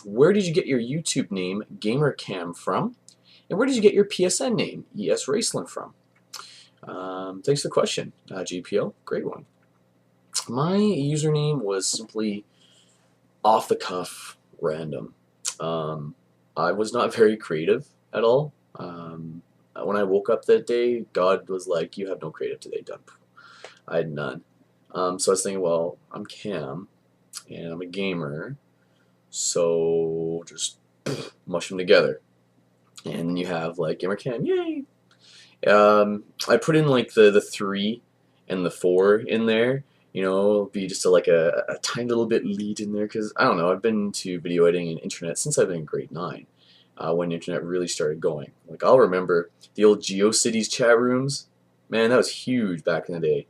Where did you get your YouTube name GamerCam from? And where did you get your PSN name ES Raceland from? Thanks for the question, GPO. Great one. My username was simply off the cuff, random. I was not very creative at all. When I woke up that day, God was like, "You have no creative today, done." I had none. So I was thinking, well, I'm Cam, and I'm a gamer, so just mush them together. And then you have like Gamer Cam, yay! I put in like the 3 and the 4 in there. It'll be just like a tiny little bit lead in there because I don't know. I've been into video editing and internet since I've been in grade 9, when the internet really started going. Like I'll remember the old GeoCities chat rooms. Man, that was huge back in the day.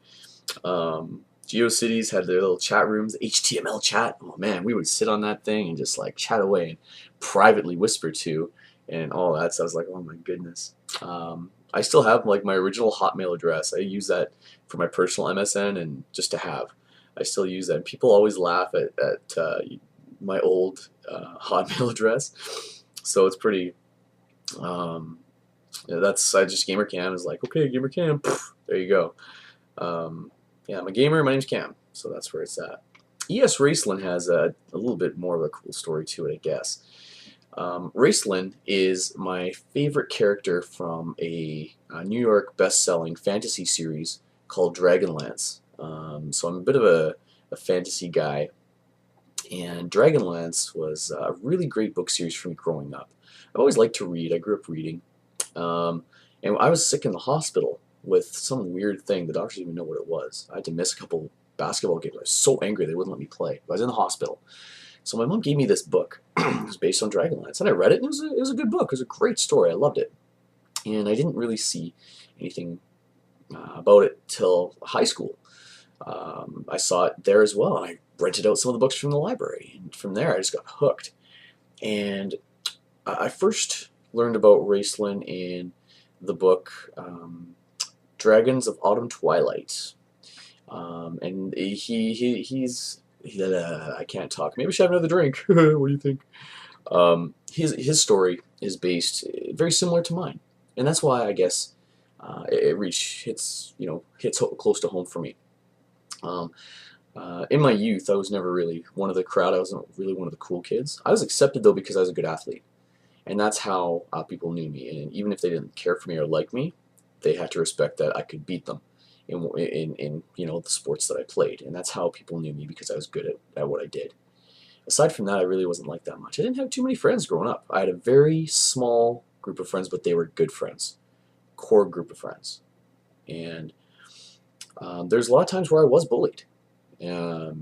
GeoCities had their little chat rooms, HTML chat. Oh man, we would sit on that thing and just like chat away and privately whisper to and all that. So I was like, oh my goodness. I still have like my original Hotmail address. I use that for my personal MSN and just to have. I still use that. People always laugh at my old Hotmail address. So it's pretty. That's I just GamerCam is like, okay, GamerCam. There you go. Yeah, I'm a gamer. My name's Cam, so that's where it's at. ES Raceland has a little bit more of a cool story to it, I guess. Raceland is my favorite character from a New York best-selling fantasy series called Dragonlance. So I'm a bit of a fantasy guy, and Dragonlance was a really great book series for me growing up. I always liked to read. I grew up reading. And I was sick in the hospital with some weird thing. The doctors didn't even know what it was. I had to miss a couple basketball games. I was so angry they wouldn't let me play. I was in the hospital. So my mom gave me this book. It was based on Dragonlance. And I read it, and it was a good book. It was a great story. I loved it. And I didn't really see anything about it till high school. I saw it there as well. And I rented out some of the books from the library. And from there, I just got hooked. And I first learned about Raceland in the book Dragons of Autumn Twilight. And I can't talk. Maybe I should have another drink. What do you think? His story is based very similar to mine, and that's why I guess hits close to home for me. In my youth, I was never really one of the crowd. I wasn't really one of the cool kids. I was accepted though because I was a good athlete, and that's how people knew me. And even if they didn't care for me or like me, they had to respect that I could beat them in the sports that I played, and that's how people knew me because I was good at what I did. Aside from that, I really wasn't like that much. I didn't have too many friends growing up. I had a very small group of friends, but they were good friends, core group of friends. And there's a lot of times where I was bullied,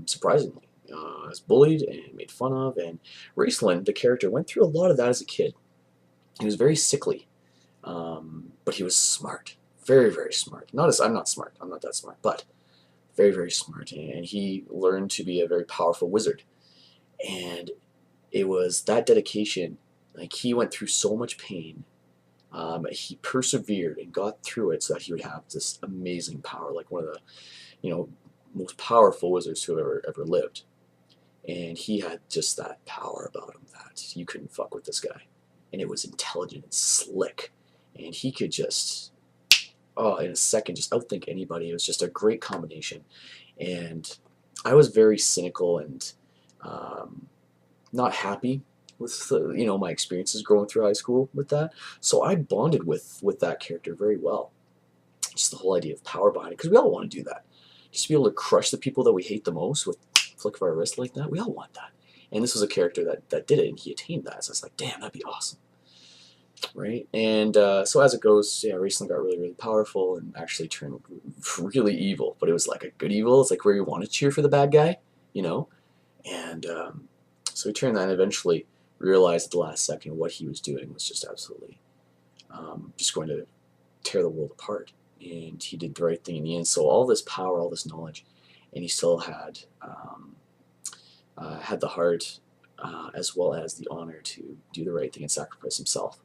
surprisingly. I was bullied and made fun of, and Raceland, the character, went through a lot of that as a kid. He was very sickly, but he was smart, very, very smart. I'm not smart. I'm not that smart, but very, very smart. And he learned to be a very powerful wizard. And it was that dedication. Like he went through so much pain. He persevered and got through it so that he would have this amazing power, like one of the, most powerful wizards who ever lived. And he had just that power about him that you couldn't fuck with this guy. And it was intelligent and slick. And he could just, in a second, just outthink anybody. It was just a great combination. And I was very cynical and not happy with my experiences growing through high school with that. So I bonded with that character very well. Just the whole idea of power behind it, because we all want to do that. Just to be able to crush the people that we hate the most with a flick of our wrist like that. We all want that. And this was a character that did it, and he attained that. So I was like, damn, that'd be awesome. Right? And so as it goes, yeah, Raceland got really, really powerful and actually turned really evil. But it was like a good evil. It's like where you want to cheer for the bad guy, And so he turned that and eventually realized at the last second what he was doing was just absolutely just going to tear the world apart. And he did the right thing in the end. So all this power, all this knowledge, and he still had the heart as well as the honor to do the right thing and sacrifice himself.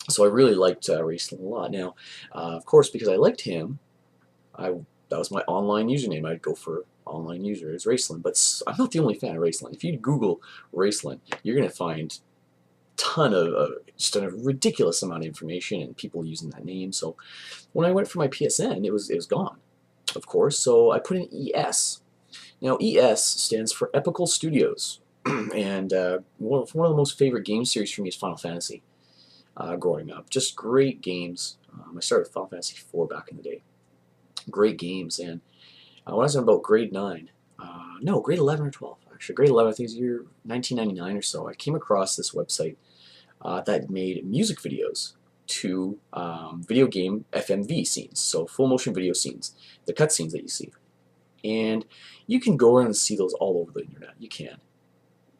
So I really liked Raceland a lot. Now, of course, because I liked him, that was my online username. I'd go for online user is Raceland, but I'm not the only fan of Raceland. If you Google Raceland, you're going to find just a ridiculous amount of information and people using that name. So when I went for my PSN, it was gone, of course. So I put in ES. Now ES stands for Epical Studios, and one of the most favorite game series for me is Final Fantasy. Growing up, just great games. I started with Final Fantasy IV back in the day. Great games, and when I was in about grade 9, no, grade 11 or 12, actually, grade 11, I think it was year 1999 or so, I came across this website that made music videos to video game FMV scenes, so full motion video scenes, the cutscenes that you see. And you can go around and see those all over the internet, you can.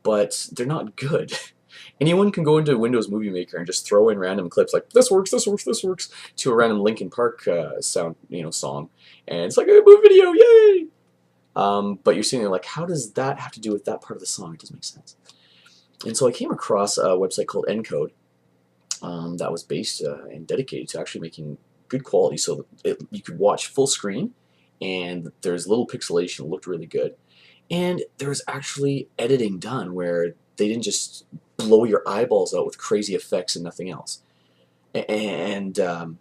But they're not good. Anyone can go into Windows Movie Maker and just throw in random clips like this works, this works, this works to a random Linkin Park song, and it's like a movie video, yay! But you're sitting there like, how does that have to do with that part of the song? It doesn't make sense. And so I came across a website called Encode that was based and dedicated to actually making good quality, so that you could watch full screen, and there's little pixelation, it looked really good, and there was actually editing done where they didn't just blow your eyeballs out with crazy effects and nothing else. And the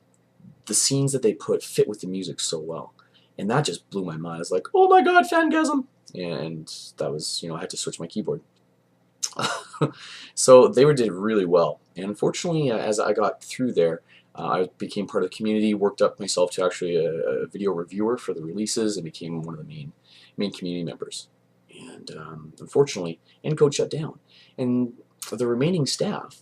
scenes that they put fit with the music so well. And that just blew my mind. I was like, oh my god, fangasm! And that was, I had to switch my keyboard. So they did really well. And unfortunately, as I got through there, I became part of the community, worked up myself to actually a video reviewer for the releases, and became one of the main community members. And unfortunately, Encode shut down. And the remaining staff,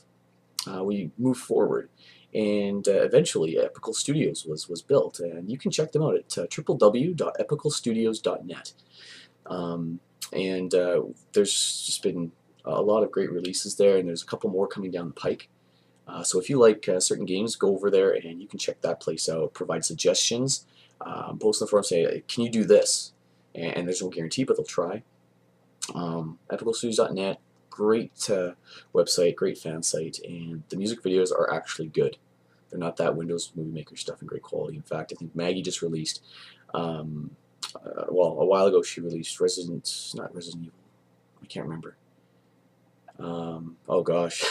we moved forward, and eventually Epical Studios was built, and you can check them out at www.epicalstudios.net. There's just been a lot of great releases there, and there's a couple more coming down the pike. So if you like certain games, go over there and you can check that place out, provide suggestions, post in the forum, say, can you do this? And there's no guarantee, but they'll try. Epicalstudios.net, great website, great fan site, and the music videos are actually good. They're not that Windows Movie Maker stuff in great quality. In fact, I think Maggie just released, well, a while ago she released not Resident Evil, I can't remember. Oh gosh.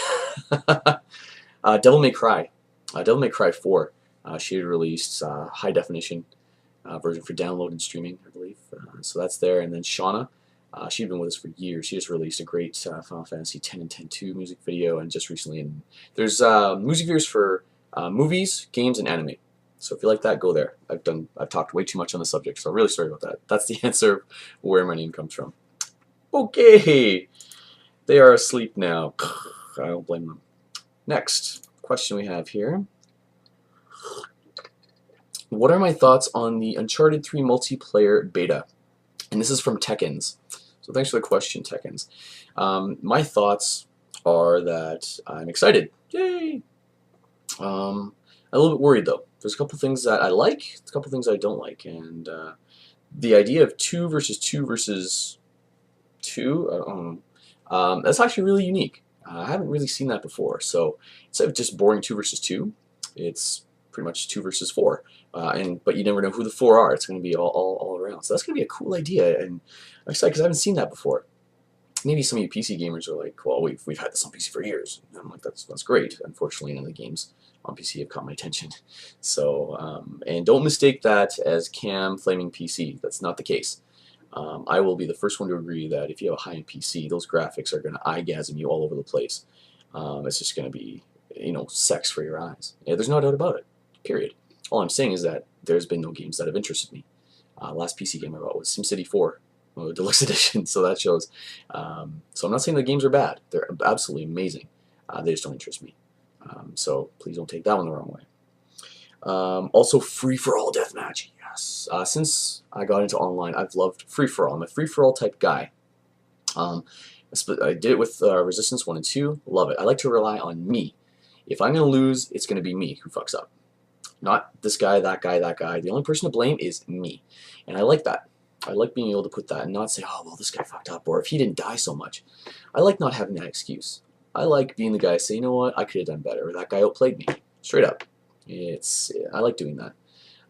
Devil May Cry. Devil May Cry 4. She had released high definition version for download and streaming, I believe. So that's there. And then Shauna. She'd been with us for years. She just released a great Final Fantasy X and X-2 music video, and just recently, there's music videos for movies, games, and anime. So if you like that, go there. I've talked way too much on the subject, so I'm really sorry about that. That's the answer of where my name comes from. Okay, they are asleep now. I don't blame them. Next question we have here. What are my thoughts on the Uncharted 3 multiplayer beta? And this is from Tekkens. So thanks for the question, Tekkens. My thoughts are that I'm excited. Yay! I'm a little bit worried, though. There's a couple things that I like, a couple things I don't like. And the idea of 2 versus 2 versus 2, that's actually really unique. I haven't really seen that before. So instead of just boring 2 versus 2, it's pretty much 2 versus 4. But you never know who the 4 are. It's going to be all around. So that's going to be a cool idea, and I'm excited because I haven't seen that before. Maybe some of you PC gamers are like, well, we've had this on PC for years. And I'm like, that's great. Unfortunately, none of the games on PC have caught my attention. So, and don't mistake that as Cam flaming PC. That's not the case. I will be the first one to agree that if you have a high-end PC, those graphics are going to eye-gasm you all over the place. It's just going to be, sex for your eyes. Yeah, there's no doubt about it, period. All I'm saying is that there's been no games that have interested me. Last PC game I bought was SimCity 4, Deluxe Edition, so that shows. So I'm not saying the games are bad. They're absolutely amazing. They just don't interest me. So please don't take that one the wrong way. Also, free-for-all deathmatch. Yes. Since I got into online, I've loved free-for-all. I'm a free-for-all type guy. I did it with Resistance 1 and 2. Love it. I like to rely on me. If I'm going to lose, it's going to be me who fucks up. Not this guy, that guy, that guy. The only person to blame is me. And I like that. I like being able to put that and not say, oh, well, this guy fucked up, or if he didn't die so much. I like not having that excuse. I like being the guy say, you know what, I could have done better, or that guy outplayed me. Straight up. I like doing that.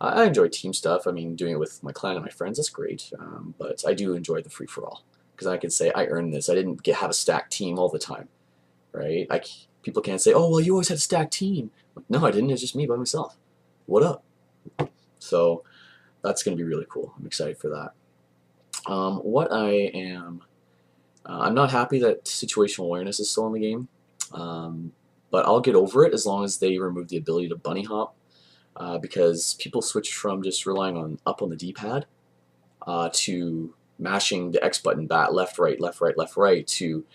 I enjoy team stuff. I mean, doing it with my clan and my friends, that's great. But I do enjoy the free-for-all because I can say I earned this. I didn't have a stacked team all the time, right? People can't say, oh, well, you always had a stacked team. Like, no, I didn't. It's just me by myself. What up? So that's going to be really cool. I'm excited for that. What I am, I'm not happy that situational awareness is still in the game, but I'll get over it as long as they remove the ability to bunny hop, because people switch from just relying on up on the D-pad to mashing the X button back, left, right, left, right, left, right to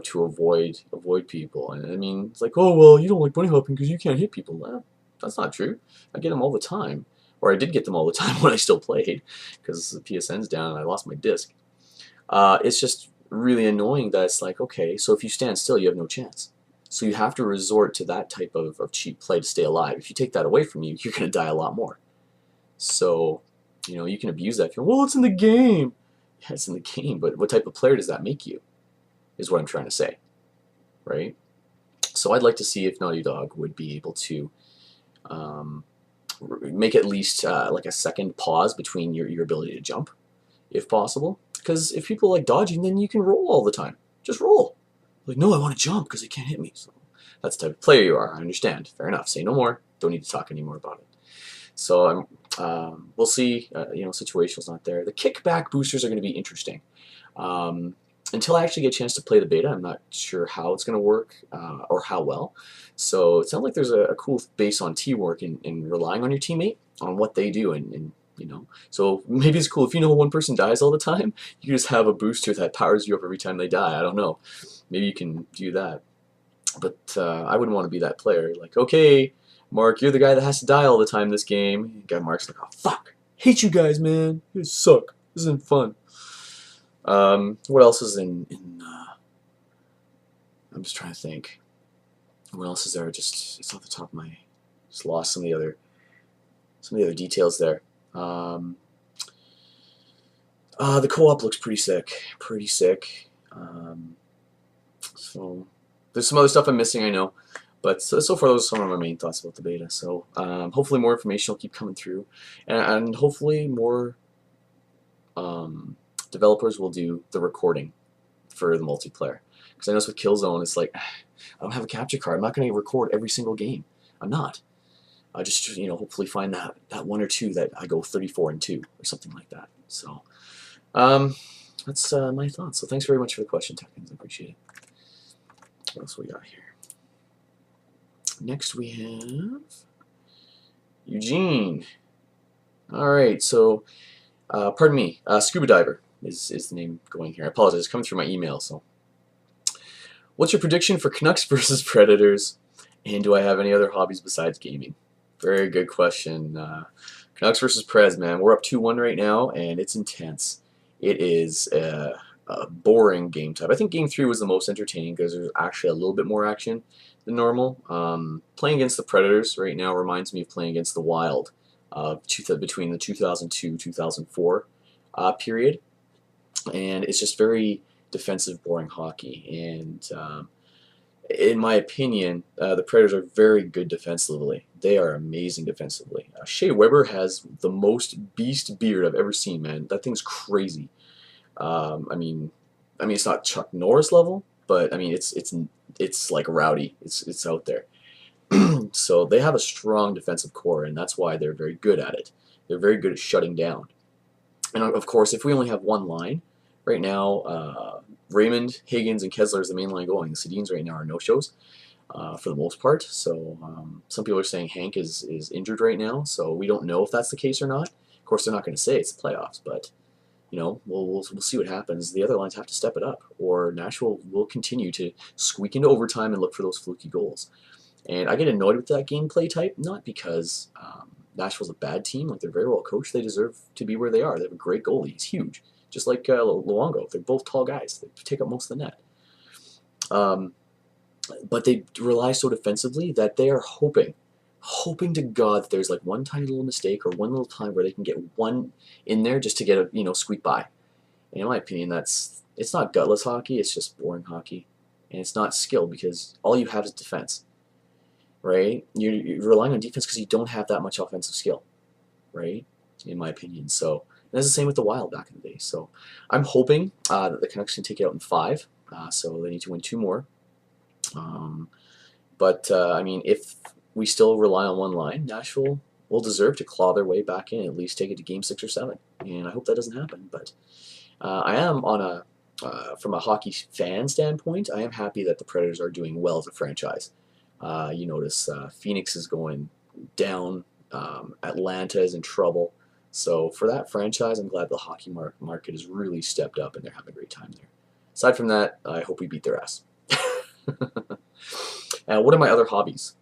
to avoid people. And I mean, it's like, oh well, you don't like bunny hopping because you can't hit people. Well, that's not true. I get them all the time, or I did get them all the time when I still played, because the PSN's down and I lost my disc. It's just really annoying that it's like, okay, so if you stand still, you have no chance. So you have to resort to that type of cheap play to stay alive. If you take that away from you, you're going to die a lot more. So, you can abuse that. Well, it's in the game. Yeah, it's in the game, but what type of player does that make you, is what I'm trying to say, right? So I'd like to see if Naughty Dog would be able to make at least like a second pause between your ability to jump, if possible. Because if people like dodging, then you can roll all the time. Just roll. Like, no, I want to jump because they can't hit me. So that's the type of player you are. I understand. Fair enough. Say no more. Don't need to talk anymore about it. So we'll see. Situational's not there. The kickback boosters are going to be interesting. Until I actually get a chance to play the beta, I'm not sure how it's going to work or how well. So it sounds like there's a cool base on teamwork and relying on your teammate on what they do, and so maybe it's cool if one person dies all the time, you just have a booster that powers you up every time they die. I don't know. Maybe you can do that. But I wouldn't want to be that player. Like, okay, Mark, you're the guy that has to die all the time this game. Guy Mark's like, oh fuck, hate you guys, man. You guys suck. This isn't fun. What else is in I'm just trying to think. What else is there? It's off the top of my. Just lost some of the other details there. The co-op looks pretty sick. So there's some other stuff I'm missing, I know, but so far those are some of my main thoughts about the beta. So hopefully more information will keep coming through, and hopefully more developers will do the recording for the multiplayer. Because I noticed with Killzone, it's like, I don't have a capture card. I'm not going to record every single game. I'm not. I just hopefully find that one or two that I go 34-2 or something like that. So that's my thoughts. So thanks very much for the question, Tekins. I appreciate it. What else we got here? Next we have Eugene. All right, so pardon me, Scuba Diver is the name going here. I apologize, it's coming through my email. So, what's your prediction for Canucks versus Predators? And do I have any other hobbies besides gaming? Very good question. Canucks versus Preds, man. We're up 2-1 right now, and it's intense. It is a boring game type. I think Game 3 was the most entertaining because there's actually a little bit more action than normal. Playing against the Predators right now reminds me of playing against the Wild between the 2002-2004 period. And it's just very defensive, boring hockey. And in my opinion, the Predators are very good defensively. They are amazing defensively. Shea Weber has the most beast beard I've ever seen, man. That thing's crazy. I mean, it's not Chuck Norris level, but I mean, it's like rowdy. It's out there. So they have a strong defensive core, and that's why they're very good at it. They're very good at shutting down. And of course, if we only have one line right now, Raymond, Higgins, and Kessler is the main line going. The Sedins right now are no-shows for the most part. So some people are saying Hank is injured right now, so we don't know if that's the case or not. Of course, they're not going to say it's the playoffs, but we'll see what happens. The other lines have to step it up, or Nashville will continue to squeak into overtime and look for those fluky goals. And I get annoyed with that gameplay type, not because Nashville's a bad team. Like, they're very well coached. They deserve to be where they are. They have a great goalie. He's huge. Just like Luongo. They're both tall guys. They take up most of the net. But they rely so defensively that they are hoping to God that there's like one tiny little mistake or one little time where they can get one in there just to get a squeak by. And in my opinion, it's not gutless hockey. It's just boring hockey. And it's not skill because all you have is defense. Right? You're relying on defense because you don't have that much offensive skill. right? In my opinion. So and that's the same with the Wild back in the day. So I'm hoping that the Canucks can take it out in 5. So they need to win 2 more. But I mean, if we still rely on one line, Nashville will deserve to claw their way back in, at least take it to Game 6 or 7. And I hope that doesn't happen. But I am on a from a hockey fan standpoint, I am happy that the Predators are doing well as a franchise. You notice Phoenix is going down, Atlanta is in trouble. So for that franchise, I'm glad the hockey market has really stepped up and they're having a great time there. Aside from that, I hope we beat their ass. What are my other hobbies?